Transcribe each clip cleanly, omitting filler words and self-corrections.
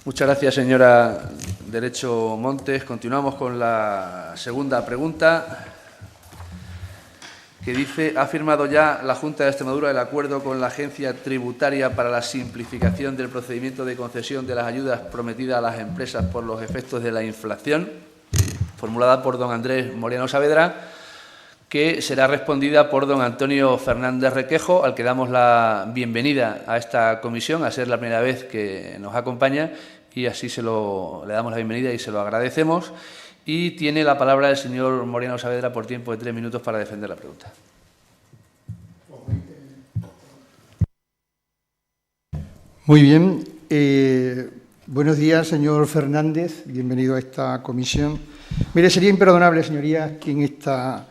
Muchas gracias, señora Derecho Montes. Continuamos con la segunda pregunta, que dice: ¿ha firmado ya la Junta de Extremadura el acuerdo con la Agencia Tributaria para la simplificación del procedimiento de concesión de las ayudas prometidas a las empresas por los efectos de la inflación? Formulada por don Andrés Moriano Saavedra, que será respondida por don Antonio Fernández Requejo, al que damos la bienvenida a esta comisión, a ser la primera vez que nos acompaña, y así le damos la bienvenida y se lo agradecemos. Y tiene la palabra el señor Moriano Saavedra por tiempo de 3 minutos para defender la pregunta. Muy bien. Buenos días, señor Fernández. Bienvenido a esta comisión. Mire, sería imperdonable, señorías, que en esta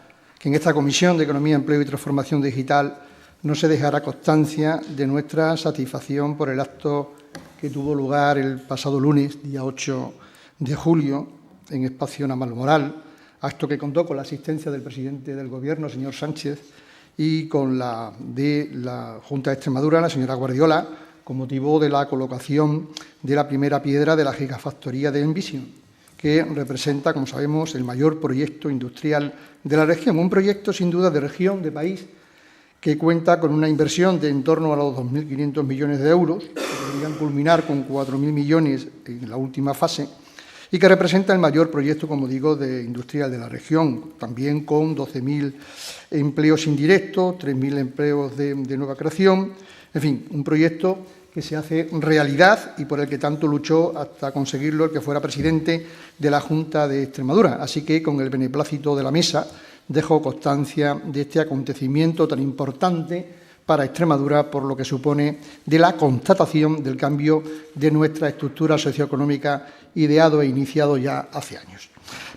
Comisión de Economía, Empleo y Transformación Digital no se dejara constancia de nuestra satisfacción por el acto que tuvo lugar el pasado lunes, día 8 de julio, en Espacio Navalmoral, acto que contó con la asistencia del presidente del Gobierno, señor Sánchez, y con la de la Junta de Extremadura, la señora Guardiola, con motivo de la colocación de la primera piedra de la gigafactoría de Envision, que representa, como sabemos, el mayor proyecto industrial de la región. Un proyecto, sin duda, de región, de país, que cuenta con una inversión de en torno a los 2.500 millones de euros, que podrían culminar con 4.000 millones en la última fase, y que representa el mayor proyecto, como digo, industrial de la región, también con 12.000 empleos indirectos, 3.000 empleos de nueva creación. En fin, un proyecto que se hace realidad y por el que tanto luchó hasta conseguirlo el que fuera presidente de la Junta de Extremadura. Así que, con el beneplácito de la mesa, dejo constancia de este acontecimiento tan importante para Extremadura, por lo que supone de la constatación del cambio de nuestra estructura socioeconómica ideado e iniciado ya hace años.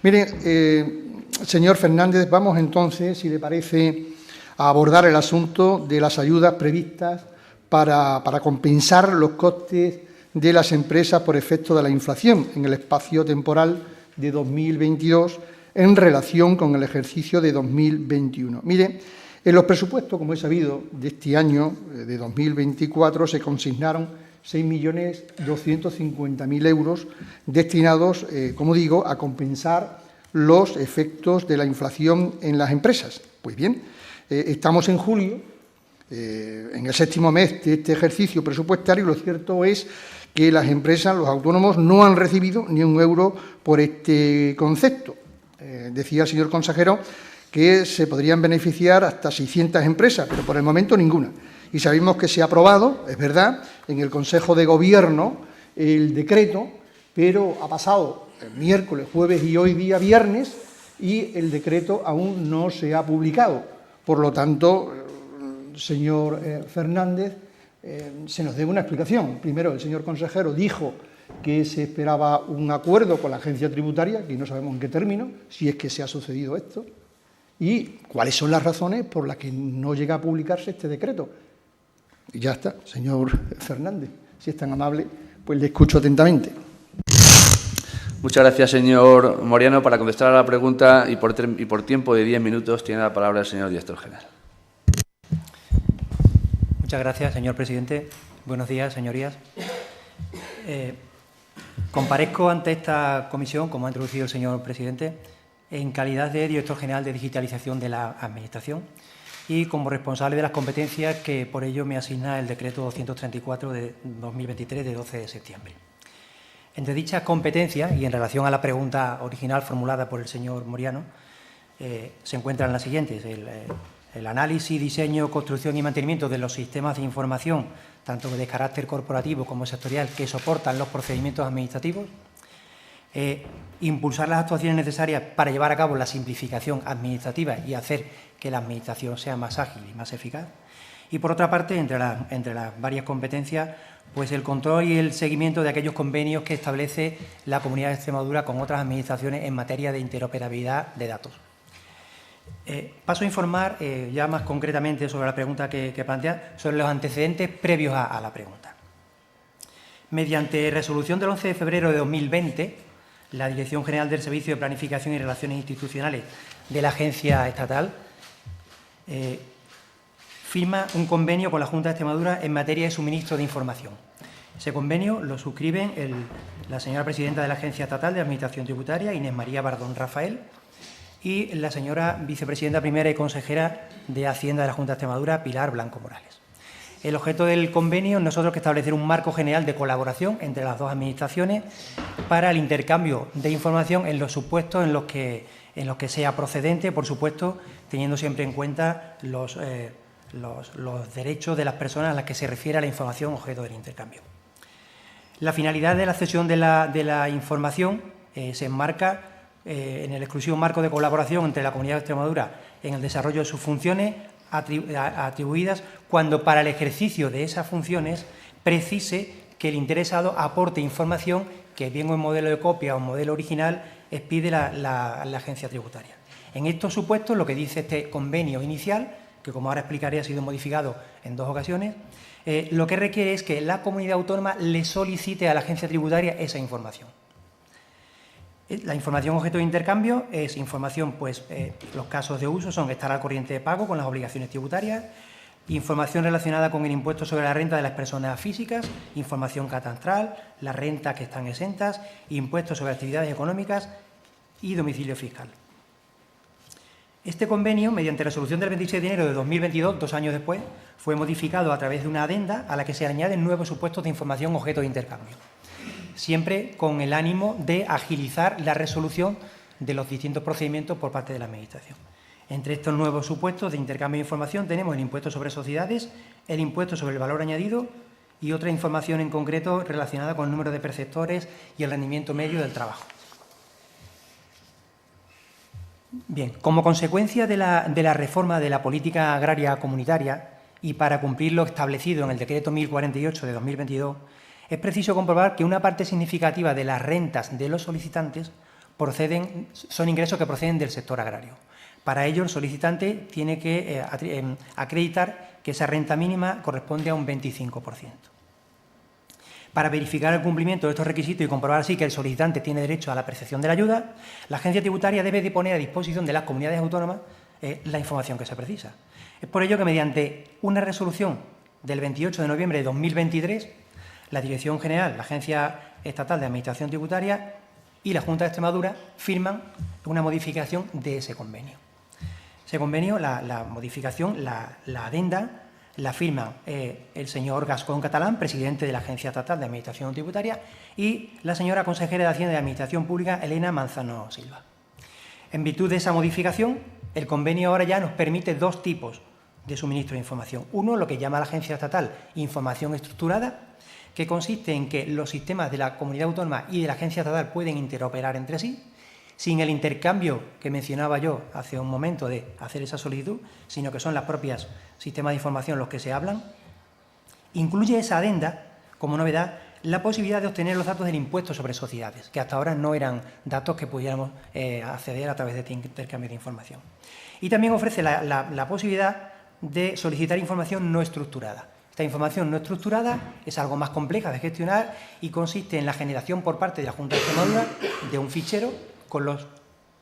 Mire, señor Fernández, vamos entonces, si le parece, a abordar el asunto de las ayudas previstas para compensar los costes de las empresas por efecto de la inflación en el espacio temporal de 2022 en relación con el ejercicio de 2021. Mire, en los presupuestos, como he sabido, de este año, de 2024, se consignaron 6.250.000 euros destinados, como digo, a compensar los efectos de la inflación en las empresas. Pues bien, estamos en julio, en el 7º mes de este ejercicio presupuestario, y lo cierto es que las empresas, los autónomos, no han recibido ni un euro por este concepto. Decía el señor consejero que se podrían beneficiar hasta 600 empresas, pero por el momento ninguna. Y sabemos que se ha aprobado, es verdad, en el Consejo de Gobierno el decreto, pero ha pasado el miércoles, jueves y hoy día viernes, y el decreto aún no se ha publicado. Por lo tanto, señor Fernández, se nos debe una explicación. Primero, el señor consejero dijo que se esperaba un acuerdo con la agencia tributaria, que no sabemos en qué término, si es que se ha sucedido esto, y cuáles son las razones por las que no llega a publicarse este decreto. Y ya está, señor Fernández, si es tan amable, pues le escucho atentamente. Muchas gracias, señor Moriano. Para contestar a la pregunta y por tiempo de 10 minutos tiene la palabra el señor director general. Muchas gracias, señor presidente. Buenos días, señorías. Comparezco ante esta comisión, como ha introducido el señor presidente, en calidad de director general de digitalización de la Administración y como responsable de las competencias que por ello me asigna el decreto 234 de 2023 de 12 de septiembre. Entre dichas competencias y en relación a la pregunta original formulada por el señor Moriano, se encuentran las siguientes: el análisis, diseño, construcción y mantenimiento de los sistemas de información, tanto de carácter corporativo como sectorial, que soportan los procedimientos administrativos, impulsar las actuaciones necesarias para llevar a cabo la simplificación administrativa y hacer que la Administración sea más ágil y más eficaz. Y, por otra parte, entre las varias competencias, pues el control y el seguimiento de aquellos convenios que establece la Comunidad de Extremadura con otras administraciones en materia de interoperabilidad de datos. Paso a informar ya más concretamente sobre la pregunta que plantea, sobre los antecedentes previos a la pregunta. Mediante resolución del 11 de febrero de 2020, la Dirección General del Servicio de Planificación y Relaciones Institucionales de la Agencia Estatal firma un convenio con la Junta de Extremadura en materia de suministro de información. Ese convenio lo suscriben la señora presidenta de la Agencia Estatal de Administración Tributaria, Inés María Bardón Rafael, y la señora vicepresidenta primera y consejera de Hacienda de la Junta de Extremadura, Pilar Blanco Morales. El objeto del convenio no es otro que establecer un marco general de colaboración entre las dos administraciones para el intercambio de información en los supuestos en los que sea procedente, por supuesto, teniendo siempre en cuenta los derechos de las personas a las que se refiere la información objeto del intercambio. La finalidad de la cesión de la información se enmarca en el exclusivo marco de colaboración entre la Comunidad de Extremadura en el desarrollo de sus funciones atribuidas cuando para el ejercicio de esas funciones precise que el interesado aporte información que, bien en modelo de copia o modelo original, expide la agencia tributaria. En estos supuestos, lo que dice este convenio inicial, que como ahora explicaré ha sido modificado en 2 ocasiones, lo que requiere es que la comunidad autónoma le solicite a la agencia tributaria esa información. La información objeto de intercambio es información, pues los casos de uso son estar al corriente de pago con las obligaciones tributarias, información relacionada con el impuesto sobre la renta de las personas físicas, información catastral, las rentas que están exentas, impuestos sobre actividades económicas y domicilio fiscal. Este convenio, mediante resolución del 26 de enero de 2022, 2 años después, fue modificado a través de una adenda a la que se añaden nuevos supuestos de información objeto de intercambio, siempre con el ánimo de agilizar la resolución de los distintos procedimientos por parte de la Administración. Entre estos nuevos supuestos de intercambio de información tenemos el impuesto sobre sociedades, el impuesto sobre el valor añadido y otra información en concreto relacionada con el número de perceptores y el rendimiento medio del trabajo. Bien, como consecuencia de la reforma de la política agraria comunitaria y para cumplir lo establecido en el Decreto 1048 de 2022, es preciso comprobar que una parte significativa de las rentas de los solicitantes son ingresos que proceden del sector agrario. Para ello, el solicitante tiene que acreditar que esa renta mínima corresponde a un 25%. Para verificar el cumplimiento de estos requisitos y comprobar así que el solicitante tiene derecho a la percepción de la ayuda, la agencia tributaria debe de poner a disposición de las comunidades autónomas la información que se precisa. Es por ello que, mediante una resolución del 28 de noviembre de 2023, la Dirección General, la Agencia Estatal de Administración Tributaria y la Junta de Extremadura firman una modificación de ese convenio. Ese convenio, la modificación, la adenda, la firman el señor Gascón Catalán, presidente de la Agencia Estatal de Administración Tributaria, y la señora consejera de Hacienda y Administración Pública, Elena Manzano Silva. En virtud de esa modificación, el convenio ahora ya nos permite 2 tipos de suministro de información. Uno, lo que llama la Agencia Estatal información estructurada, que consiste en que los sistemas de la comunidad autónoma y de la Agencia Estatal pueden interoperar entre sí, sin el intercambio que mencionaba yo hace un momento de hacer esa solicitud, sino que son los propios sistemas de información los que se hablan. Incluye esa adenda, como novedad, la posibilidad de obtener los datos del impuesto sobre sociedades, que hasta ahora no eran datos que pudiéramos acceder a través de este intercambio de información. Y también ofrece la posibilidad de solicitar información no estructurada. Esta información no estructurada es algo más compleja de gestionar y consiste en la generación por parte de la Junta de Extremadura de un fichero con los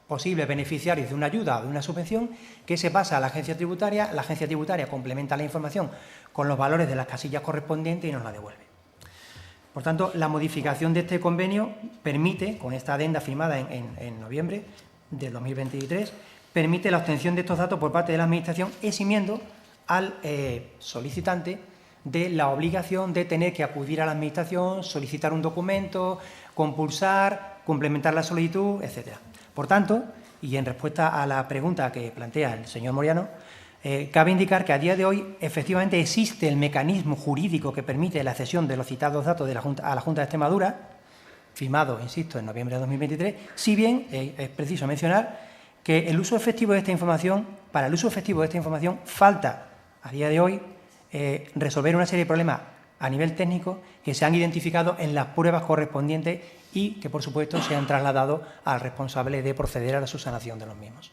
posibles beneficiarios de una ayuda o de una subvención que se pasa a la agencia tributaria complementa la información con los valores de las casillas correspondientes y nos la devuelve. Por tanto, la modificación de este convenio permite, con esta adenda firmada en noviembre del 2023, permite la obtención de estos datos por parte de la Administración, eximiendo al solicitante de la obligación de tener que acudir a la Administración, solicitar un documento, compulsar, complementar la solicitud, etcétera. Por tanto, y en respuesta a la pregunta que plantea el señor Moriano, cabe indicar que a día de hoy efectivamente existe el mecanismo jurídico que permite la cesión de los citados datos de a la Junta de Extremadura, firmado, insisto, en noviembre de 2023, si bien es preciso mencionar que el uso efectivo de esta información, para el uso efectivo de esta información, falta a día de hoy resolver una serie de problemas a nivel técnico que se han identificado en las pruebas correspondientes y que, por supuesto, se han trasladado al responsable de proceder a la subsanación de los mismos.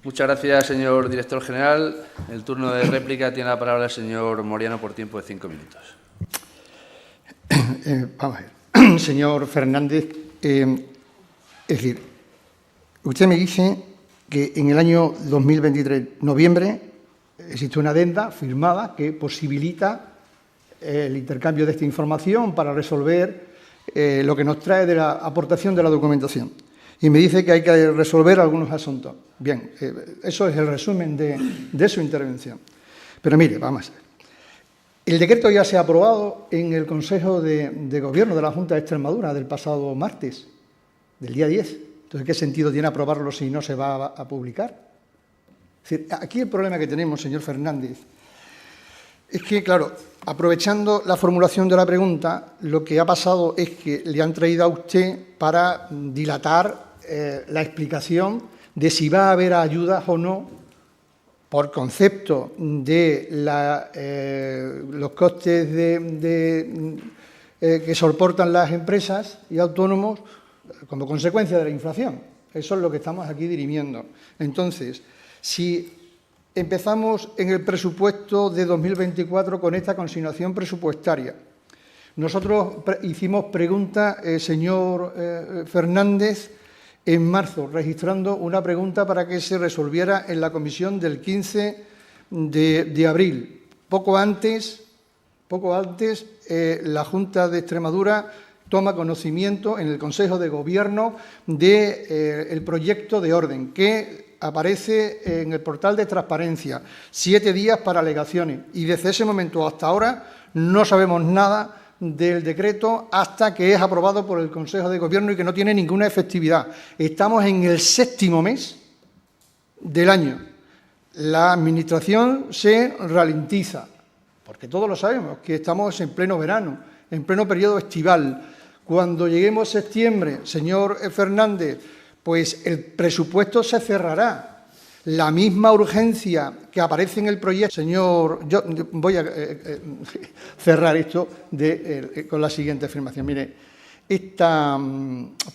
Muchas gracias, señor director general. El turno de réplica tiene la palabra el señor Moriano por tiempo de 5 minutos. Vamos a ver. Señor Fernández, es decir, usted me dice que en el año 2023, noviembre, existe una adenda firmada que posibilita el intercambio de esta información para resolver lo que nos trae de la aportación de la documentación. Y me dice que hay que resolver algunos asuntos. Bien, eso es el resumen de su intervención. Pero mire, vamos a ver. El decreto ya se ha aprobado en el Consejo de Gobierno de la Junta de Extremadura del pasado martes, del día 10. Entonces, ¿qué sentido tiene aprobarlo si no se va a publicar? Es decir, aquí el problema que tenemos, señor Fernández, es que, claro, aprovechando la formulación de la pregunta, lo que ha pasado es que le han traído a usted para dilatar la explicación de si va a haber ayudas o no por concepto de los costes que soportan las empresas y autónomos como consecuencia de la inflación. Eso es lo que estamos aquí dirimiendo. Entonces, si empezamos en el presupuesto de 2024 con esta consignación presupuestaria, nosotros hicimos pregunta, señor Fernández, en marzo, registrando una pregunta para que se resolviera en la comisión del 15 de abril. Poco antes, la Junta de Extremadura toma conocimiento en el Consejo de Gobierno del proyecto de orden que aparece en el portal de transparencia, 7 días para alegaciones. Y desde ese momento hasta ahora no sabemos nada del decreto hasta que es aprobado por el Consejo de Gobierno y que no tiene ninguna efectividad. Estamos en el 7º mes del año. La Administración se ralentiza, porque todos lo sabemos, que estamos en pleno verano, en pleno periodo estival. Cuando lleguemos a septiembre, señor Fernández, pues el presupuesto se cerrará. La misma urgencia que aparece en el proyecto. Señor, yo voy a cerrar esto con la siguiente afirmación. Mire, esta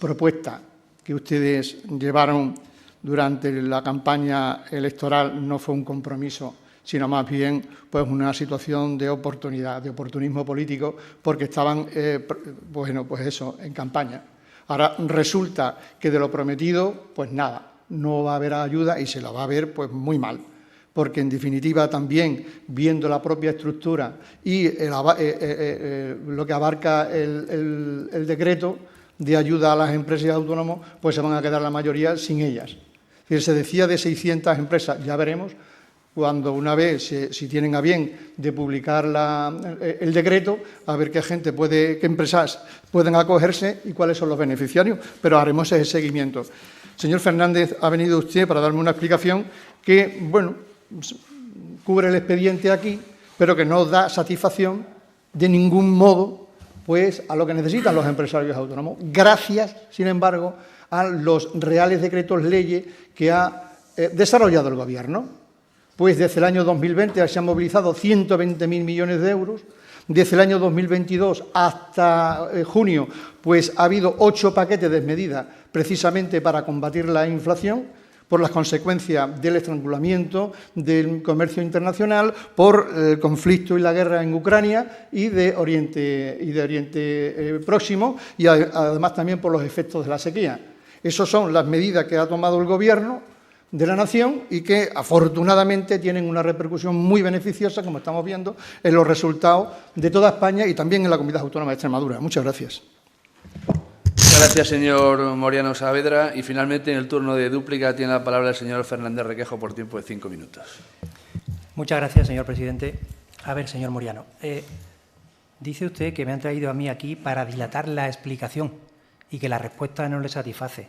propuesta que ustedes llevaron durante la campaña electoral no fue un compromiso, sino más bien pues una situación de oportunidad, de oportunismo político, porque estaban, en campaña. Ahora resulta que de lo prometido, pues nada. No va a haber ayuda y se la va a ver pues muy mal, porque en definitiva también viendo la propia estructura y lo que abarca el decreto de ayuda a las empresas y autónomos, pues se van a quedar la mayoría sin ellas. Es decir, se decía de 600 empresas, ya veremos cuando una vez, si tienen a bien de publicar el decreto, a ver qué empresas pueden acogerse y cuáles son los beneficiarios, pero haremos ese seguimiento. Señor Fernández, ha venido usted para darme una explicación que, bueno, cubre el expediente aquí, pero que no da satisfacción de ningún modo pues, a lo que necesitan los empresarios autónomos, gracias, sin embargo, a los reales decretos leyes que ha desarrollado el Gobierno. Pues desde el año 2020 se han movilizado 120.000 millones de euros. Desde el año 2022 hasta junio, pues ha habido 8 paquetes de medidas precisamente para combatir la inflación por las consecuencias del estrangulamiento del comercio internacional, por el conflicto y la guerra en Ucrania y de Oriente Próximo, y además también por los efectos de la sequía. Esas son las medidas que ha tomado el Gobierno de la nación y que afortunadamente tienen una repercusión muy beneficiosa, como estamos viendo, en los resultados de toda España y también en la Comunidad Autónoma de Extremadura. Muchas gracias. Muchas gracias, señor Moriano Saavedra. Y finalmente, en el turno de dúplica, tiene la palabra el señor Fernández Requejo por tiempo de 5 minutos. Muchas gracias, señor presidente. A ver, señor Moriano, dice usted que me han traído a mí aquí para dilatar la explicación y que la respuesta no le satisface.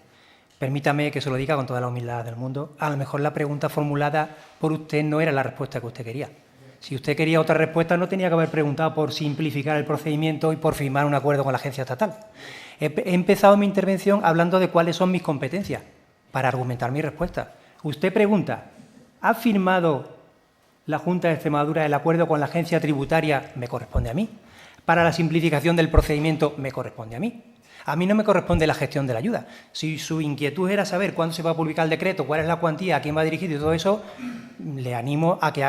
Permítame que se lo diga con toda la humildad del mundo. A lo mejor la pregunta formulada por usted no era la respuesta que usted quería. Si usted quería otra respuesta, no tenía que haber preguntado por simplificar el procedimiento y por firmar un acuerdo con la agencia estatal. He empezado mi intervención hablando de cuáles son mis competencias para argumentar mi respuesta. Usted pregunta, ¿ha firmado la Junta de Extremadura el acuerdo con la agencia tributaria? Me corresponde a mí. Para la simplificación del procedimiento, me corresponde a mí. A mí no me corresponde la gestión de la ayuda. Si su inquietud era saber cuándo se va a publicar el decreto, cuál es la cuantía, a quién va dirigido y todo eso, le animo a que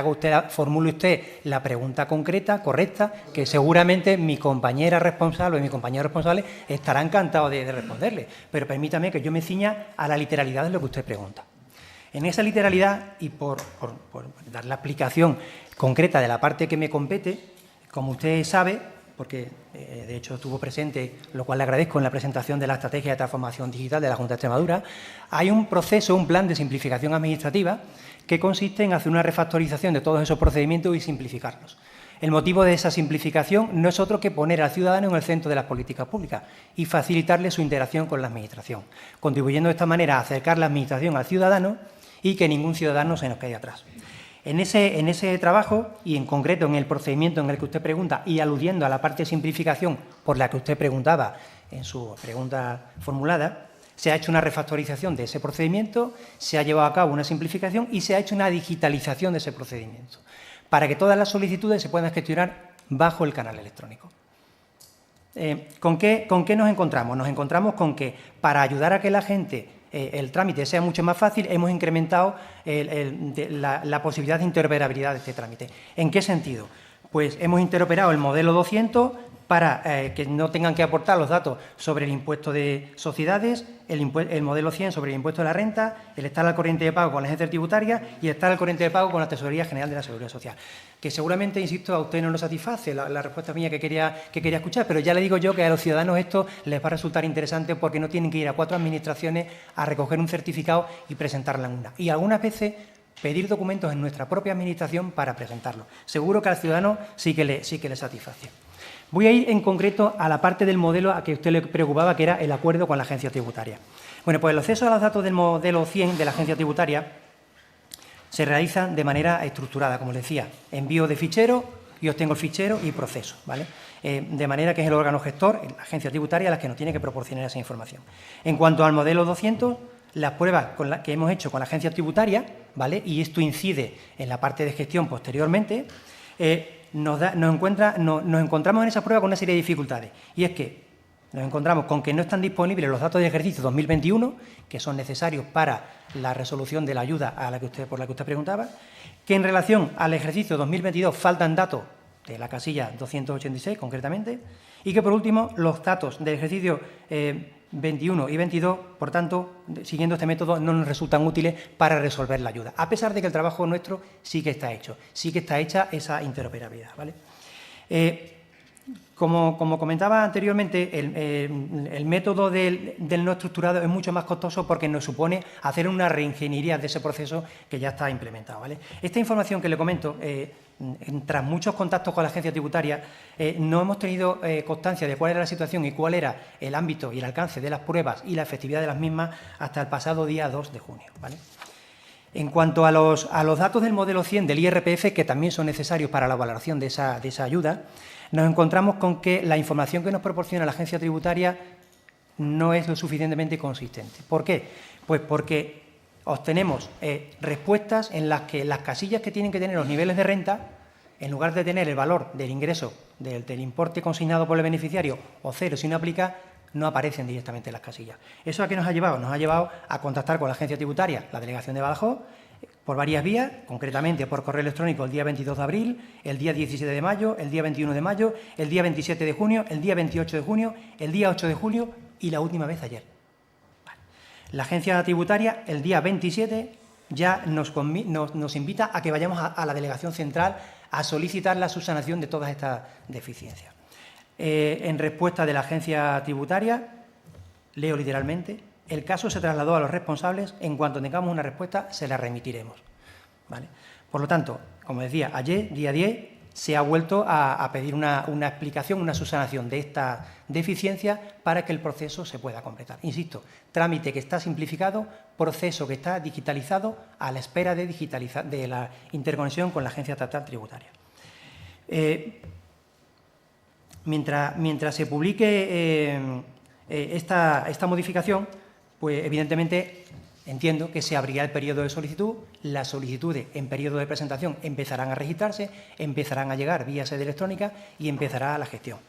formule usted la pregunta concreta, correcta, que seguramente mi compañera responsable o mi compañero responsable estará encantado de responderle. Pero permítame que yo me ciña a la literalidad de lo que usted pregunta. En esa literalidad, y por dar la explicación concreta de la parte que me compete, como usted sabe, porque de hecho estuvo presente, lo cual le agradezco, en la presentación de la Estrategia de Transformación Digital de la Junta de Extremadura, hay un proceso, un plan de simplificación administrativa que consiste en hacer una refactorización de todos esos procedimientos y simplificarlos. El motivo de esa simplificación no es otro que poner al ciudadano en el centro de las políticas públicas y facilitarle su interacción con la Administración, contribuyendo de esta manera a acercar la Administración al ciudadano y que ningún ciudadano se nos quede atrás. En ese trabajo, y en concreto en el procedimiento en el que usted pregunta, y aludiendo a la parte de simplificación por la que usted preguntaba en su pregunta formulada, se ha hecho una refactorización de ese procedimiento, se ha llevado a cabo una simplificación y se ha hecho una digitalización de ese procedimiento, para que todas las solicitudes se puedan gestionar bajo el canal electrónico. ¿Con qué nos encontramos? Nos encontramos con que, para ayudar a que la gente el trámite sea mucho más fácil, hemos incrementado la posibilidad de interoperabilidad de este trámite. ¿En qué sentido? Pues hemos interoperado el modelo 200 para que no tengan que aportar los datos sobre el impuesto de sociedades, el modelo 100 sobre el impuesto de la renta, el estar al corriente de pago con la agencia tributaria y el estar al corriente de pago con la Tesorería General de la Seguridad Social. Que seguramente, insisto, a usted no lo satisface la respuesta mía que quería escuchar, pero ya le digo yo que a los ciudadanos esto les va a resultar interesante porque no tienen que ir a 4 administraciones a recoger un certificado y presentarla en una. Y algunas veces pedir documentos en nuestra propia administración para presentarlo. Seguro que al ciudadano sí que le satisface. Voy a ir en concreto a la parte del modelo a que a usted le preocupaba, que era el acuerdo con la agencia tributaria. Bueno, pues el acceso a los datos del modelo 100 de la agencia tributaria se realiza de manera estructurada, como les decía, envío de fichero, yo obtengo el fichero y proceso, ¿vale? De manera que es el órgano gestor, la agencia tributaria, la que nos tiene que proporcionar esa información. En cuanto al modelo 200, las pruebas que hemos hecho con la agencia tributaria, ¿vale? Y esto incide en la parte de gestión posteriormente, nos encontramos en esa prueba con una serie de dificultades. Y es que nos encontramos con que no están disponibles los datos de ejercicio 2021, que son necesarios para la resolución de la ayuda por la que usted preguntaba, que en relación al ejercicio 2022 faltan datos de la casilla 286 concretamente, y que por último los datos del ejercicio 21 y 22, por tanto, siguiendo este método, no nos resultan útiles para resolver la ayuda, a pesar de que el trabajo nuestro sí que está hecho, sí que está hecha esa interoperabilidad, ¿vale? Como comentaba anteriormente, el método del no estructurado es mucho más costoso porque nos supone hacer una reingeniería de ese proceso que ya está implementado, ¿vale? Esta información que le comento, tras muchos contactos con la agencia tributaria, no hemos tenido constancia de cuál era la situación y cuál era el ámbito y el alcance de las pruebas y la efectividad de las mismas hasta el pasado día 2 de junio, ¿vale? En cuanto a los datos del modelo 100 del IRPF, que también son necesarios para la valoración de esa ayuda, nos encontramos con que la información que nos proporciona la agencia tributaria no es lo suficientemente consistente. ¿Por qué? Pues porque obtenemos respuestas en las que las casillas que tienen que tener los niveles de renta, en lugar de tener el valor del ingreso del importe consignado por el beneficiario o cero si no aplica, no aparecen directamente en las casillas. ¿Eso a qué nos ha llevado? Nos ha llevado a contactar con la agencia tributaria, la delegación de Badajoz, por varias vías, concretamente por correo electrónico el día 22 de abril, el día 17 de mayo, el día 21 de mayo, el día 27 de junio, el día 28 de junio, el día 8 de julio y la última vez ayer. Vale. La agencia tributaria el día 27 ya nos invita a que vayamos a la delegación central a solicitar la subsanación de todas estas deficiencias. En respuesta de la agencia tributaria, leo literalmente: el caso se trasladó a los responsables, en cuanto tengamos una respuesta se la remitiremos, ¿vale? Por lo tanto, como decía, ayer, día 10, se ha vuelto a pedir una explicación, una subsanación de esta deficiencia para que el proceso se pueda completar. Insisto, trámite que está simplificado, proceso que está digitalizado a la espera de la interconexión con la Agencia Estatal Tributaria. Mientras se publique esta modificación, pues evidentemente entiendo que se abrirá el periodo de solicitud, las solicitudes en periodo de presentación empezarán a registrarse, empezarán a llegar vía sede electrónica y empezará la gestión.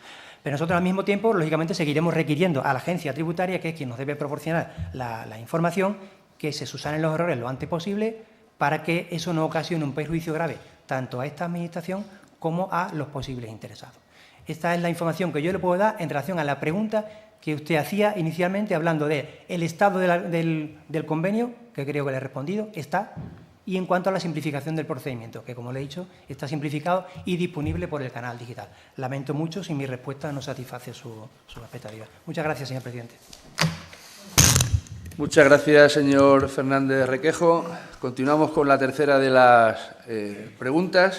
Pero nosotros al mismo tiempo, lógicamente, seguiremos requiriendo a la agencia tributaria, que es quien nos debe proporcionar la información, que se subsanen los errores lo antes posible para que eso no ocasione un perjuicio grave tanto a esta administración como a los posibles interesados. Esta es la información que yo le puedo dar en relación a la pregunta que usted hacía inicialmente hablando del estado del convenio, que creo que le he respondido, está, y en cuanto a la simplificación del procedimiento, que como le he dicho, está simplificado y disponible por el canal digital. Lamento mucho si mi respuesta no satisface su expectativa. Muchas gracias, señor presidente. Muchas gracias, señor Fernández Requejo. Continuamos con la tercera de las preguntas.